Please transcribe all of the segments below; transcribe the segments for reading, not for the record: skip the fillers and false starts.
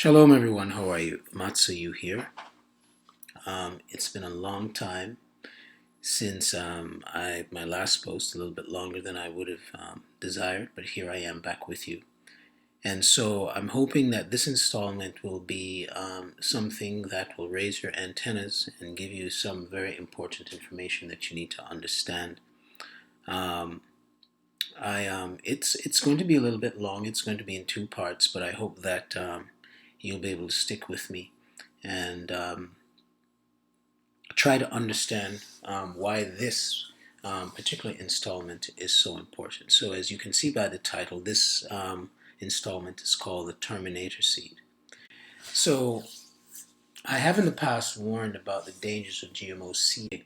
Shalom everyone, how are you? Matsuyu here. It's been a long time since my last post, a little bit longer than I would have desired, but here I am back with you. And so I'm hoping that this installment will be something that will raise your antennas and give you some very important information that you need to understand. Um, it's going to be a little bit long. It's going to be in two parts, but I hope that you'll be able to stick with me and try to understand why this particular installment is so important. So, as you can see by the title, this installment is called the Terminator Seed. So, I have in the past warned about the dangers of GMO seeding.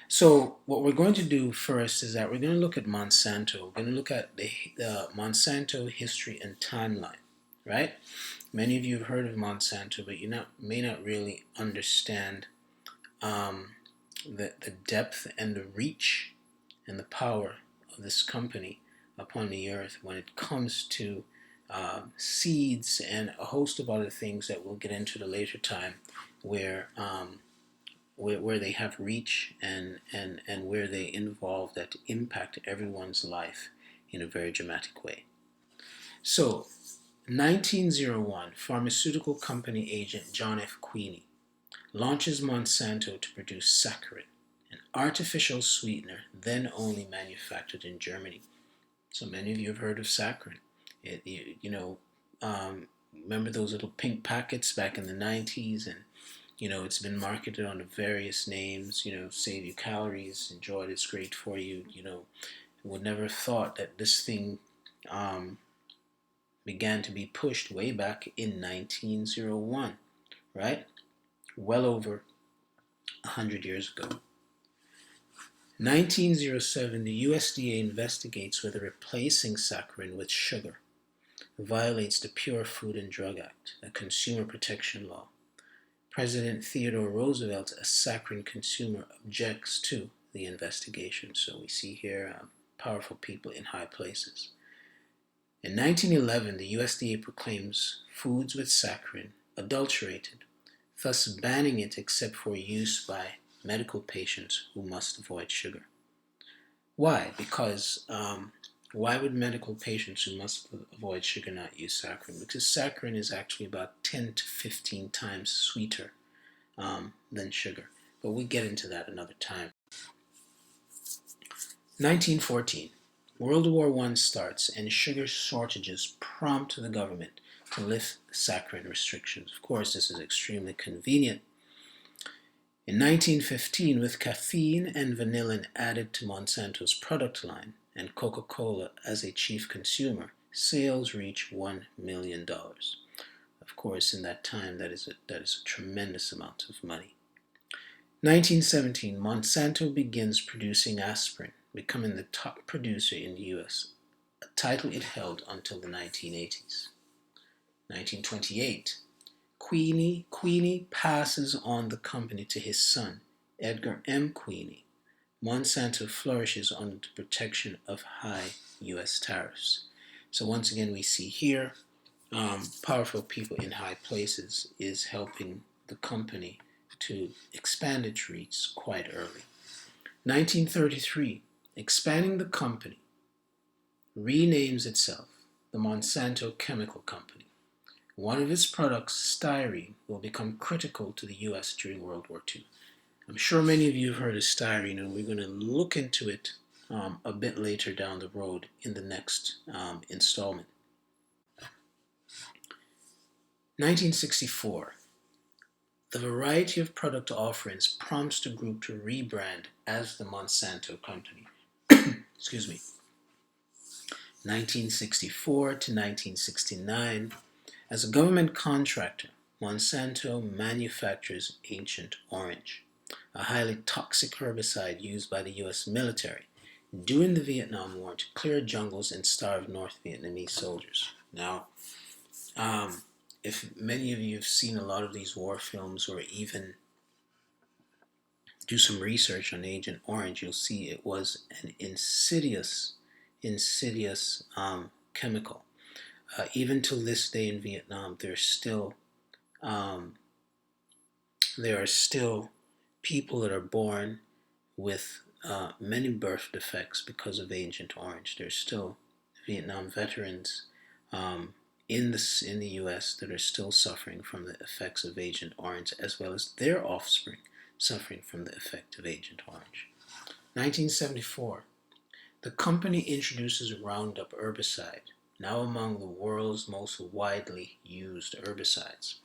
So, what we're going to do first is that we're going to look at Monsanto. We're going to look at the Monsanto history and timeline, right? Many of you have heard of Monsanto, but may not really understand the depth and the reach and the power of this company upon the earth when it comes to seeds and a host of other things that we'll get into at a later time, where they have reach and where they involve that impact everyone's life in a very dramatic way. So, 1901, pharmaceutical company agent John F. Queeny launches Monsanto to produce saccharin, an artificial sweetener then only manufactured in Germany. So many of you have heard of saccharin. Remember those little pink packets back in the 90s, and it's been marketed under various names. Save you calories, enjoy it, it's great for you. Would never have thought that this thing began to be pushed way back in 1901, right? Well over 100 years ago. 1907, the USDA investigates whether replacing saccharin with sugar violates the Pure Food and Drug Act, a consumer protection law. President Theodore Roosevelt, a saccharin consumer, objects to the investigation. So we see here powerful people in high places. In 1911, the USDA proclaims foods with saccharin adulterated, thus banning it except for use by medical patients who must avoid sugar. Why? Because why would medical patients who must avoid sugar not use saccharin? Because saccharin is actually about 10 to 15 times sweeter than sugar. But we get into that another time. 1914. World War I starts and sugar shortages prompt the government to lift saccharin restrictions. Of course, this is extremely convenient. In 1915, with caffeine and vanillin added to Monsanto's product line and Coca-Cola as a chief consumer, sales reach $1 million. Of course, in that time, that is a tremendous amount of money. 1917, Monsanto begins producing aspirin, becoming the top producer in the U.S., a title it held until the 1980s. 1928, Queeny passes on the company to his son, Edgar M. Queeny. Monsanto flourishes under the protection of high U.S. tariffs. So once again, we see here, powerful people in high places is helping the company to expand its reach quite early. 1933, expanding the company, renames itself the Monsanto Chemical Company. One of its products, styrene, will become critical to the U.S. during World War II. I'm sure many of you have heard of styrene, and we're going to look into it a bit later down the road in the next installment. 1964. The variety of product offerings prompts the group to rebrand as the Monsanto Company. Excuse me. 1964 to 1969. As a government contractor, Monsanto manufactures Ancient Orange, a highly toxic herbicide used by the U.S. military during the Vietnam War to clear jungles and starve North Vietnamese soldiers. Now, if many of you have seen a lot of these war films or even do some research on Agent Orange, you'll see it was an insidious chemical. Even till this day in Vietnam, there's still um, there are still people that are born with many birth defects because of Agent Orange. There's still Vietnam veterans um, in the U.S. that are still suffering from the effects of Agent Orange, as well as their offspring suffering from the effect of Agent Orange. 1974, the company introduces Roundup herbicide, now among the world's most widely used herbicides.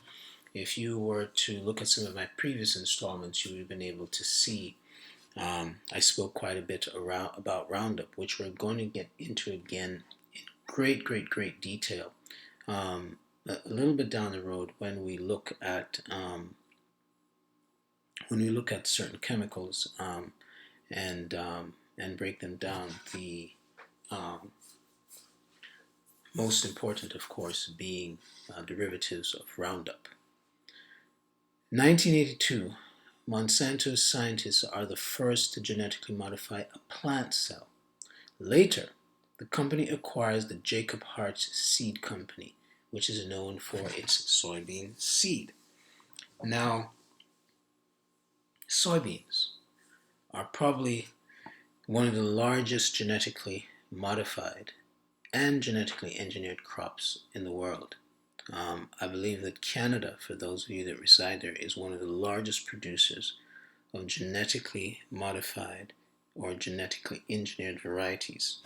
If you were to look at some of my previous installments, you would have been able to see I spoke quite a bit about Roundup, which we're going to get into again in great detail a little bit down the road when we look at certain chemicals and and break them down. The um, most important, of course, being derivatives of Roundup. 1982, Monsanto's scientists are the first to genetically modify a plant cell. Later, the company acquires the Jacob Hartz Seed Company, which is known for its soybean seed. Now, soybeans are probably one of the largest genetically modified and genetically engineered crops in the world. I believe that Canada, for those of you that reside there, is one of the largest producers of genetically modified or genetically engineered varieties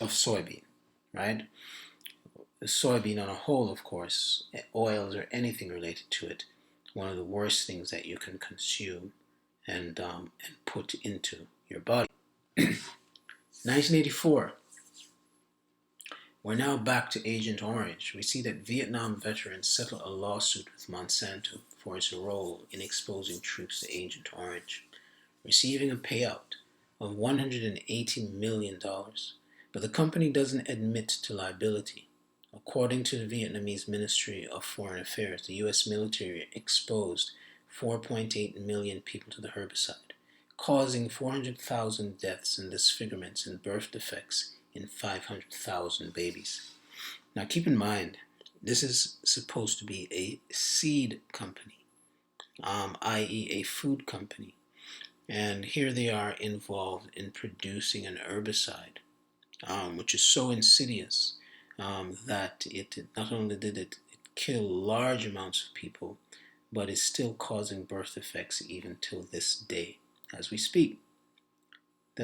of soybean, right? The soybean on a whole, of course, oils or anything related to it, one of the worst things that you can consume and put into your body. 1984, we're now back to Agent Orange. We see that Vietnam veterans settle a lawsuit with Monsanto for its role in exposing troops to Agent Orange, receiving a payout of $180 million, but the company doesn't admit to liability. According to the Vietnamese Ministry of Foreign Affairs, the U.S. military exposed 4.8 million people to the herbicide, causing 400,000 deaths and disfigurements and birth defects in 500,000 babies. Now keep in mind, this is supposed to be a seed company, i.e. a food company. And here they are involved in producing an herbicide, which is so insidious that it not only did it kill large amounts of people, but is still causing birth defects even till this day as we speak.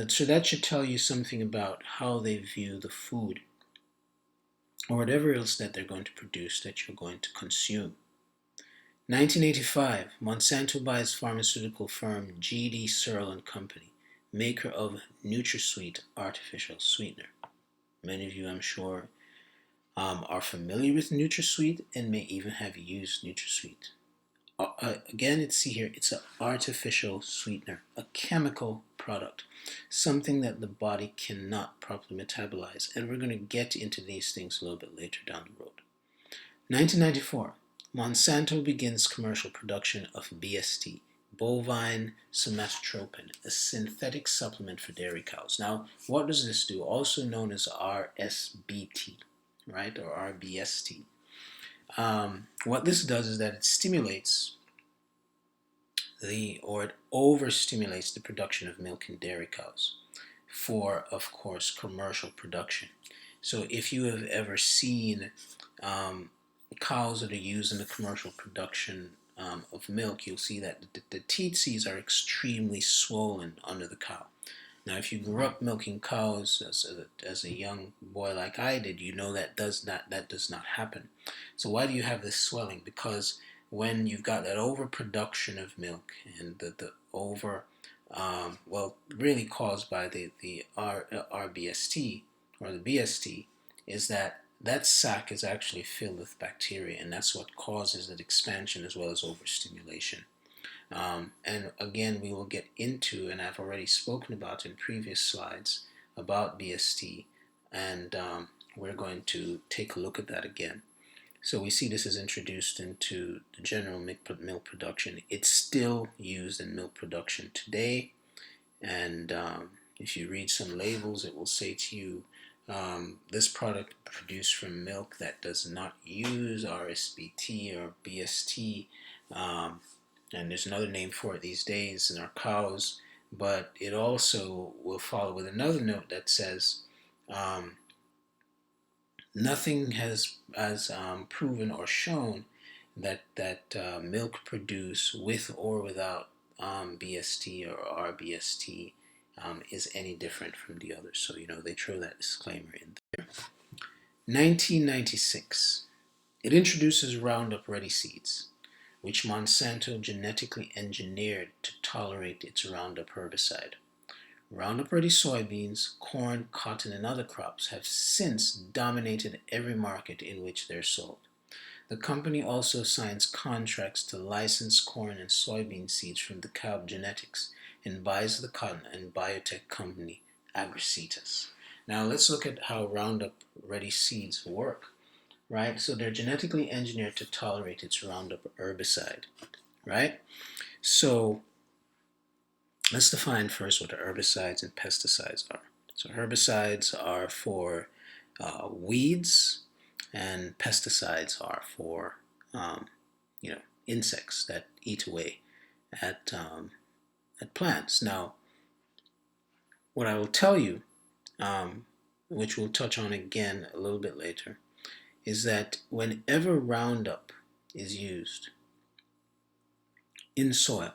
So that should tell you something about how they view the food or whatever else that they're going to produce that you're going to consume. 1985, Monsanto buys pharmaceutical firm G.D. Searle and Company, maker of NutraSweet artificial sweetener. Many of you, I'm sure, are familiar with NutraSweet and may even have used NutraSweet. Again, it's an artificial sweetener, a chemical product, something that the body cannot properly metabolize. And we're going to get into these things a little bit later down the road. 1994, Monsanto begins commercial production of BST, bovine somatotropin, a synthetic supplement for dairy cows. Now, what does this do? Also known as RSBT, right, or RBST. What this does is that it stimulates it overstimulates the production of milk in dairy cows for, of course, commercial production. So if you have ever seen cows that are used in the commercial production of milk, you'll see that the teats are extremely swollen under the cow. Now, if you grew up milking cows as a young boy like I did, you know that does not happen. So why do you have this swelling? Because when you've got that overproduction of milk and the over, really caused by the RBST or the BST, is that sac is actually filled with bacteria, and that's what causes that expansion as well as overstimulation. And again, we will get into, and I've already spoken about in previous slides, about BST, and we're going to take a look at that again. So we see this is introduced into the general milk production. It's still used in milk production today, and if you read some labels, it will say to you This product produced from milk that does not use RSBT or BST, and there's another name for it these days in our cows, but it also will follow with another note that says um, nothing has proven or shown that milk produced with or without BST or RBST is any different from the others. So they throw that disclaimer in there. 1996. It introduces Roundup Ready seeds, which Monsanto genetically engineered to tolerate its Roundup herbicide. Roundup Ready soybeans, corn, cotton, and other crops have since dominated every market in which they're sold. The company also signs contracts to license corn and soybean seeds from DeKalb Genetics and buys the cotton and biotech company Agricitas. Now let's look at how Roundup Ready seeds work, right? So they're genetically engineered to tolerate its Roundup herbicide, right? So let's define first what herbicides and pesticides are. So herbicides are for weeds, and pesticides are for insects that eat away at plants. Now, what I will tell you, which we'll touch on again a little bit later, is that whenever Roundup is used in soil,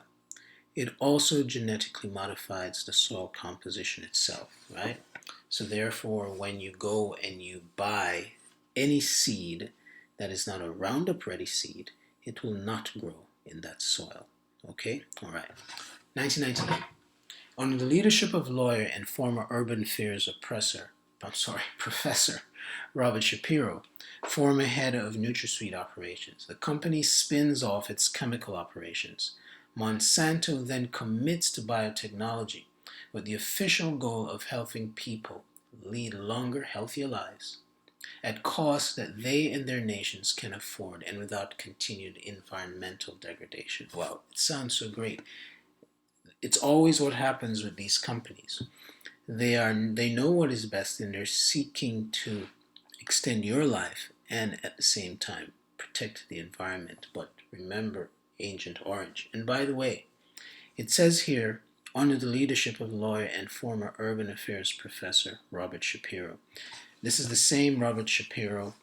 it also genetically modifies the soil composition itself, right? So therefore, when you go and you buy any seed that is not a Roundup Ready seed, it will not grow in that soil. Okay? All right. 1999. Under the leadership of lawyer and former urban affairs professor Robert Shapiro, former head of NutraSweet operations, the company spins off its chemical operations. Monsanto then commits to biotechnology with the official goal of helping people lead longer, healthier lives at costs that they and their nations can afford and without continued environmental degradation. Wow, it sounds so great. It's always what happens with these companies. They know what is best and they're seeking to extend your life and at the same time protect the environment. But remember Agent Orange. And by the way, it says here, under the leadership of lawyer and former urban affairs professor Robert Shapiro. This is the same Robert Shapiro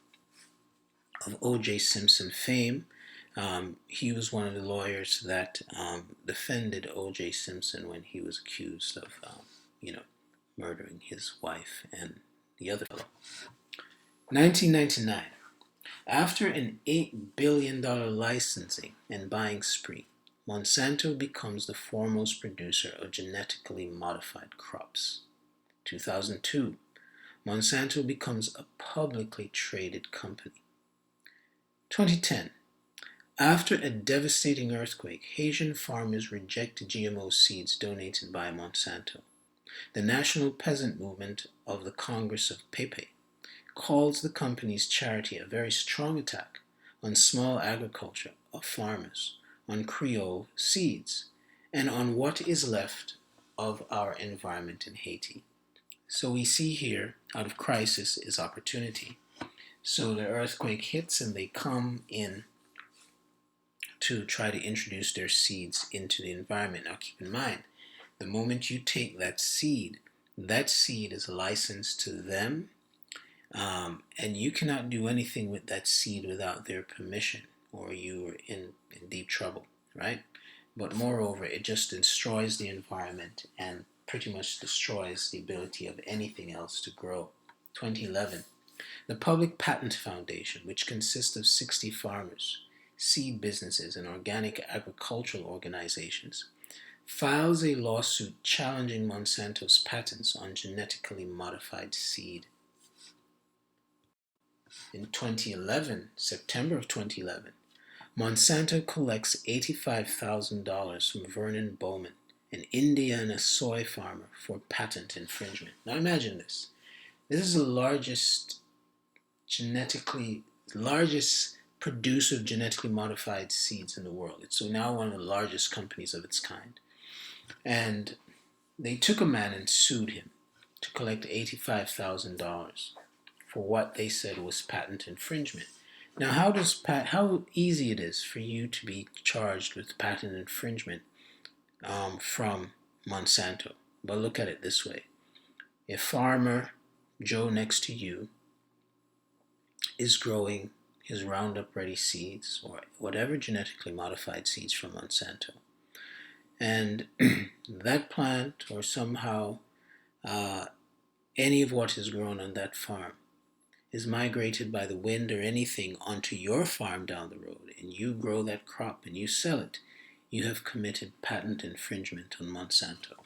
of O.J. Simpson fame. He was one of the lawyers that defended O.J. Simpson when he was accused of, murdering his wife and the other fellow. 1999. After an $8 billion licensing and buying spree, Monsanto becomes the foremost producer of genetically modified crops. 2002. Monsanto becomes a publicly traded company. 2010. After a devastating earthquake, Haitian farmers reject GMO seeds donated by Monsanto. The National Peasant Movement of the Congress of Pepe calls the company's charity a very strong attack on small agriculture of farmers, on Creole seeds, and on what is left of our environment in Haiti. So we see here, out of crisis is opportunity. So the earthquake hits and they come in to try to introduce their seeds into the environment. Now keep in mind, the moment you take that seed is licensed to them, and you cannot do anything with that seed without their permission, or you are in deep trouble, right? But moreover, it just destroys the environment and pretty much destroys the ability of anything else to grow. 2011, the Public Patent Foundation, which consists of 60 farmers, seed businesses, and organic agricultural organizations, files a lawsuit challenging Monsanto's patents on genetically modified seed. In 2011, September of 2011, Monsanto collects $85,000 from Vernon Bowman, an Indiana soy farmer, for patent infringement. Now imagine this. This is the largest producer of genetically modified seeds in the world. It's now one of the largest companies of its kind. And they took a man and sued him. to collect $85,000 for what they said was patent infringement. Now, how easy it is for you to be charged with patent infringement from Monsanto? But look at it this way: a farmer, Joe next to you, is growing his Roundup Ready seeds or whatever genetically modified seeds from Monsanto, and that plant or somehow any of what is grown on that farm is migrated by the wind or anything onto your farm down the road, and you grow that crop and you sell it, you have committed patent infringement on Monsanto.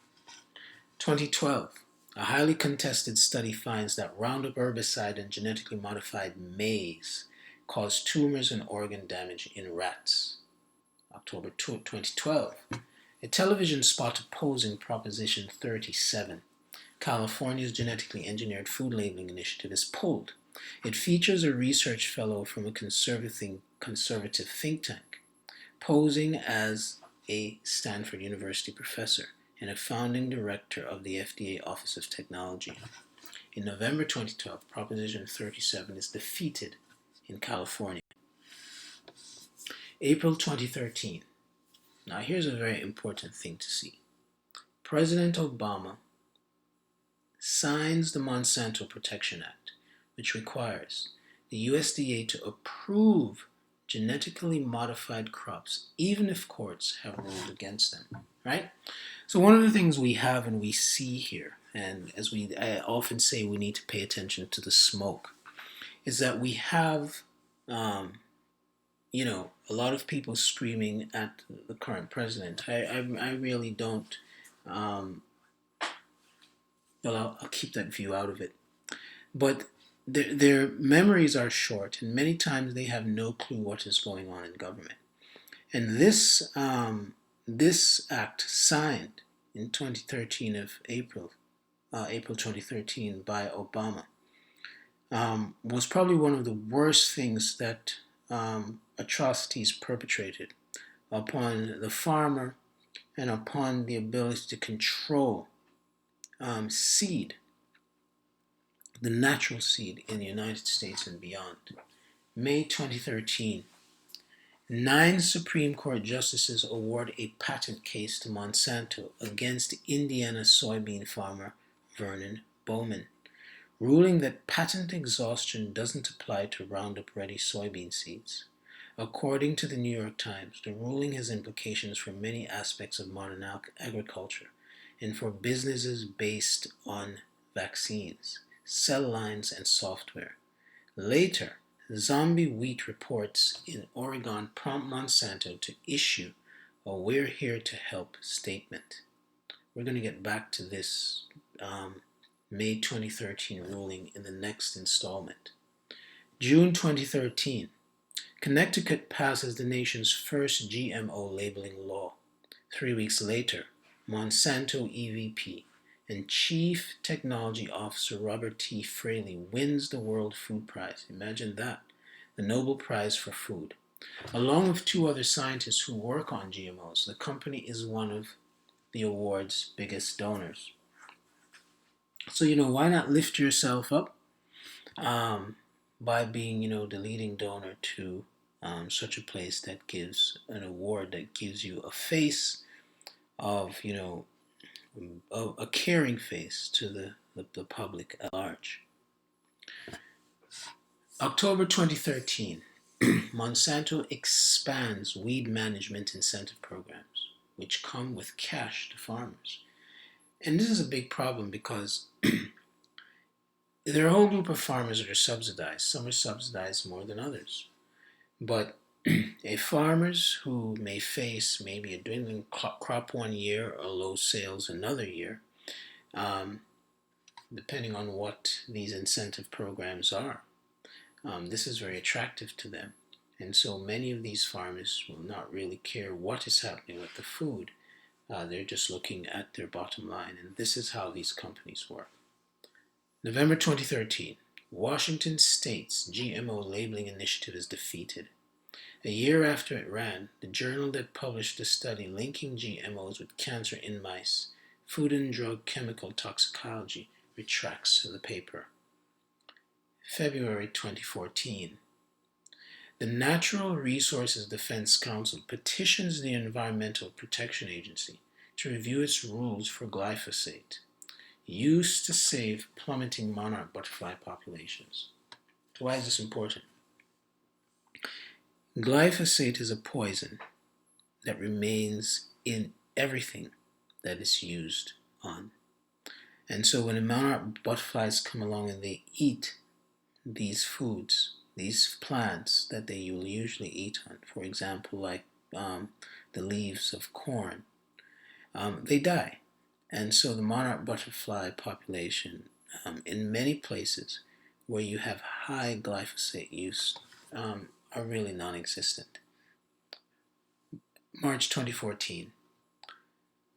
2012, a highly contested study finds that Roundup herbicide and genetically modified maize cause tumors and organ damage in rats. October 2012, a television spot opposing Proposition 37, California's genetically engineered food labeling initiative, is pulled. It features a research fellow from a conservative think tank, posing as a Stanford University professor and a founding director of the FDA Office of Technology. In November 2012, Proposition 37 is defeated in California. April 2013. Now here's a very important thing to see. President Obama signs the Monsanto Protection Act, which requires the USDA to approve genetically modified crops, even if courts have ruled against them, right? So one of the things we have and we see here, and as I often say, we need to pay attention to the smoke, is that we have, a lot of people screaming at the current president. I really don't, well, I'll keep that view out of it. But their memories are short, and many times they have no clue what is going on in government. And this act signed in 2013 of April 2013 by Obama was probably one of the worst things that atrocities perpetrated upon the farmer and upon the ability to control seed, the natural seed in the United States and beyond. May 2013, 9 Supreme Court justices award a patent case to Monsanto against Indiana soybean farmer Vernon Bowman, ruling that patent exhaustion doesn't apply to Roundup Ready soybean seeds. According to the New York Times, the ruling has implications for many aspects of modern agriculture and for businesses based on vaccines, cell lines, and software. Later, Zombie Wheat reports in Oregon prompt Monsanto to issue a "We're here to help" statement. We're going to get back to this May 2013 ruling in the next installment. June 2013, Connecticut passes the nation's first GMO labeling law. 3 weeks later, Monsanto EVP and Chief Technology Officer Robert T. Fraley wins the World Food Prize. Imagine that, the Nobel Prize for Food. Along with 2 other scientists who work on GMOs, the company is one of the award's biggest donors. So, why not lift yourself up by being, the leading donor to such a place that gives an award that gives you a face of, a caring face to the public at large. October 2013, Monsanto expands weed management incentive programs, which come with cash to farmers. And this is a big problem because there are a whole group of farmers that are subsidized. Some are subsidized more than others. But farmers who may face maybe a dwindling crop one year or low sales another year, depending on what these incentive programs are, this is very attractive to them. And so many of these farmers will not really care what is happening with the food. They're just looking at their bottom line. And this is how these companies work. November 2013, Washington State's GMO labeling initiative is defeated. A year after it ran, the journal that published a study linking GMOs with cancer in mice, Food and Drug Chemical Toxicology, retracts the paper. February 2014. The Natural Resources Defense Council petitions the Environmental Protection Agency to review its rules for glyphosate, used to save plummeting monarch butterfly populations. So why is this important? Glyphosate is a poison that remains in everything that is used on. And so when the monarch butterflies come along and they eat these foods, these plants that they will usually eat on, for example, like the leaves of corn, they die. And so the monarch butterfly population in many places where you have high glyphosate use are really non-existent. March 2014.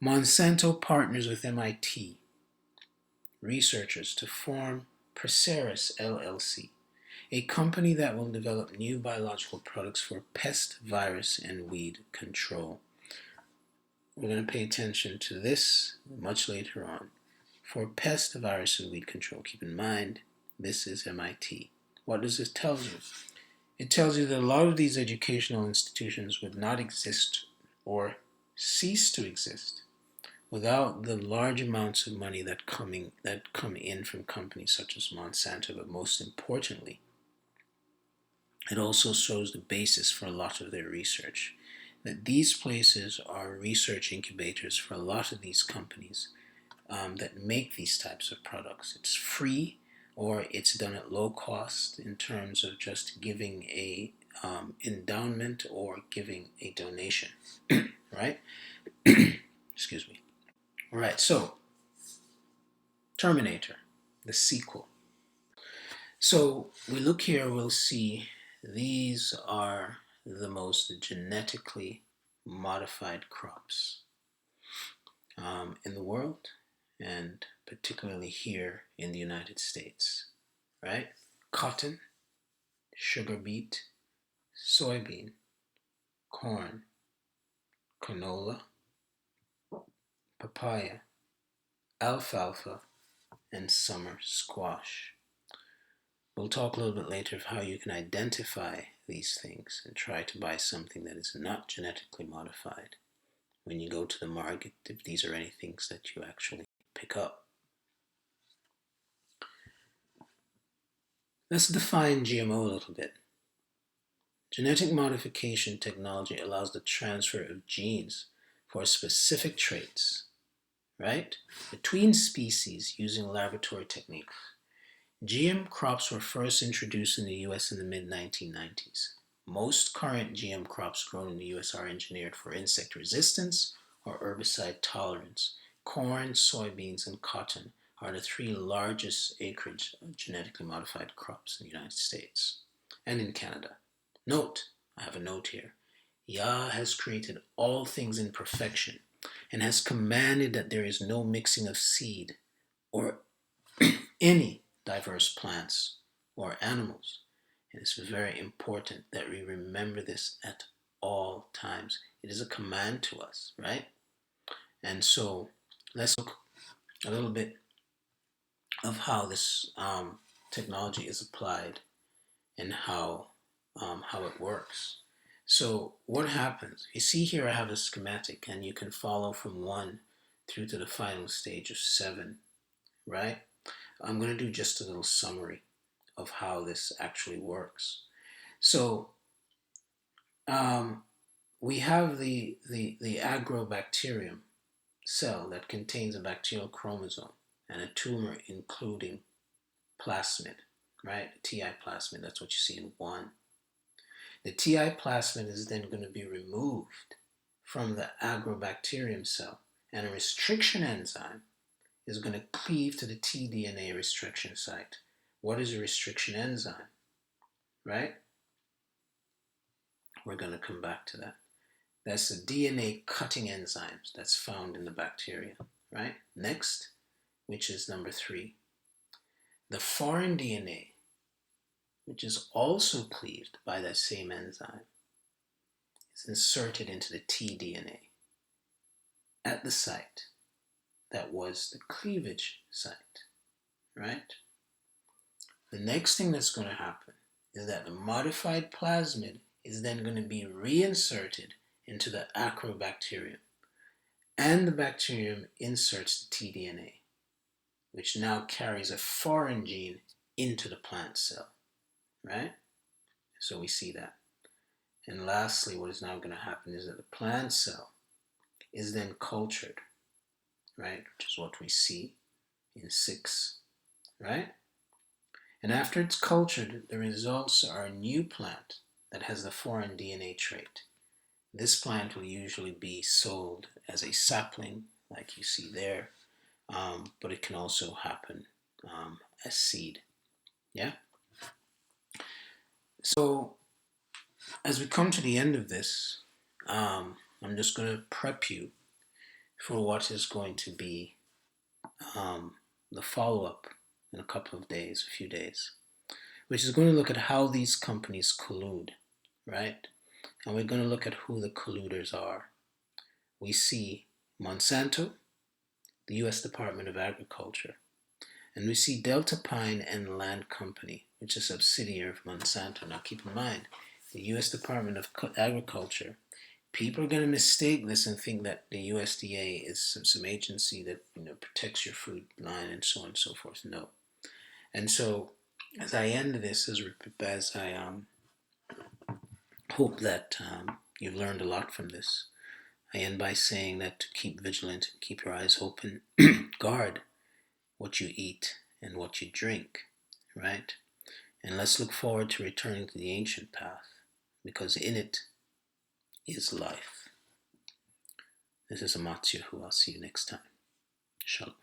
Monsanto partners with MIT researchers to form Perseris LLC, a company that will develop new biological products for pest, virus, and weed control. We're going to pay attention to this much later on. For pest, virus, and weed control, keep in mind, this is MIT. What does this tell you? It tells you that a lot of these educational institutions would not exist or cease to exist without the large amounts of money that come in from companies such as Monsanto, but most importantly, it also shows the basis for a lot of their research. That these places are research incubators for a lot of these companies that make these types of products. It's free, or it's done at low cost in terms of just giving a endowment or giving a donation, right? Excuse me. All right, so Terminator, the sequel. So we look here, we'll see these are the most genetically modified crops in the world, and particularly here in the United States, right? Cotton, sugar beet, soybean, corn, canola, papaya, alfalfa, and summer squash. We'll talk a little bit later of how you can identify these things and try to buy something that is not genetically modified when you go to the market, if these are any things that you actually pick up. Let's define GMO a little bit. Genetic modification technology allows the transfer of genes for specific traits, right, between species using laboratory techniques. GM crops were first introduced in the US in the mid-1990s. Most current GM crops grown in the US are engineered for insect resistance or herbicide tolerance. Corn, soybeans, and cotton are the three largest acreage of genetically modified crops in the United States and in Canada. Note, I have a note here. Yah has created all things in perfection and has commanded that there is no mixing of seed or any diverse plants or animals. And it's very important that we remember this at all times. It is a command to us, right? And so let's look a little bit of how this technology is applied and how it works. So what happens? You see here I have a schematic, and you can follow from 1 through to the final stage of 7, right? I'm going to do just a little summary of how this actually works. So we have the agrobacterium cell that contains a bacterial chromosome and a tumor including plasmid, right? TI plasmid, that's what you see in 1. The TI plasmid is then going to be removed from the agrobacterium cell, and a restriction enzyme is going to cleave to the tDNA restriction site. What is a restriction enzyme, right? We're going to come back to that. That's the DNA cutting enzymes that's found in the bacteria, right? Next, which is number 3, the foreign DNA, which is also cleaved by that same enzyme, is inserted into the tDNA at the site that was the cleavage site. right? The next thing that's going to happen is that the modified plasmid is then going to be reinserted into the acrobacterium. And the bacterium inserts the tDNA, which now carries a foreign gene into the plant cell, right? So we see that. And lastly, what is now going to happen is that the plant cell is then cultured, right? Which is what we see in 6, right? And after it's cultured, the results are a new plant that has the foreign DNA trait. This plant will usually be sold as a sapling, like you see there, but it can also happen as seed. Yeah? So, as we come to the end of this, I'm just going to prep you for what is going to be the follow-up in a couple of days, a few days, which is going to look at how these companies collude, right? And we're going to look at who the colluders are. We see Monsanto, the U.S. Department of Agriculture, and we see Delta Pine and Land Company, which is a subsidiary of Monsanto. Now keep in mind, the U.S. Department of Agriculture, people are going to mistake this and think that the USDA is some agency that protects your food line and so on and so forth. No. And so, as I end this, as I hope that you've learned a lot from this, I end by saying that to keep vigilant, keep your eyes open, guard what you eat and what you drink, right? And let's look forward to returning to the ancient path, because in it is life. This is Amatsu, who I'll see you next time. Shalom.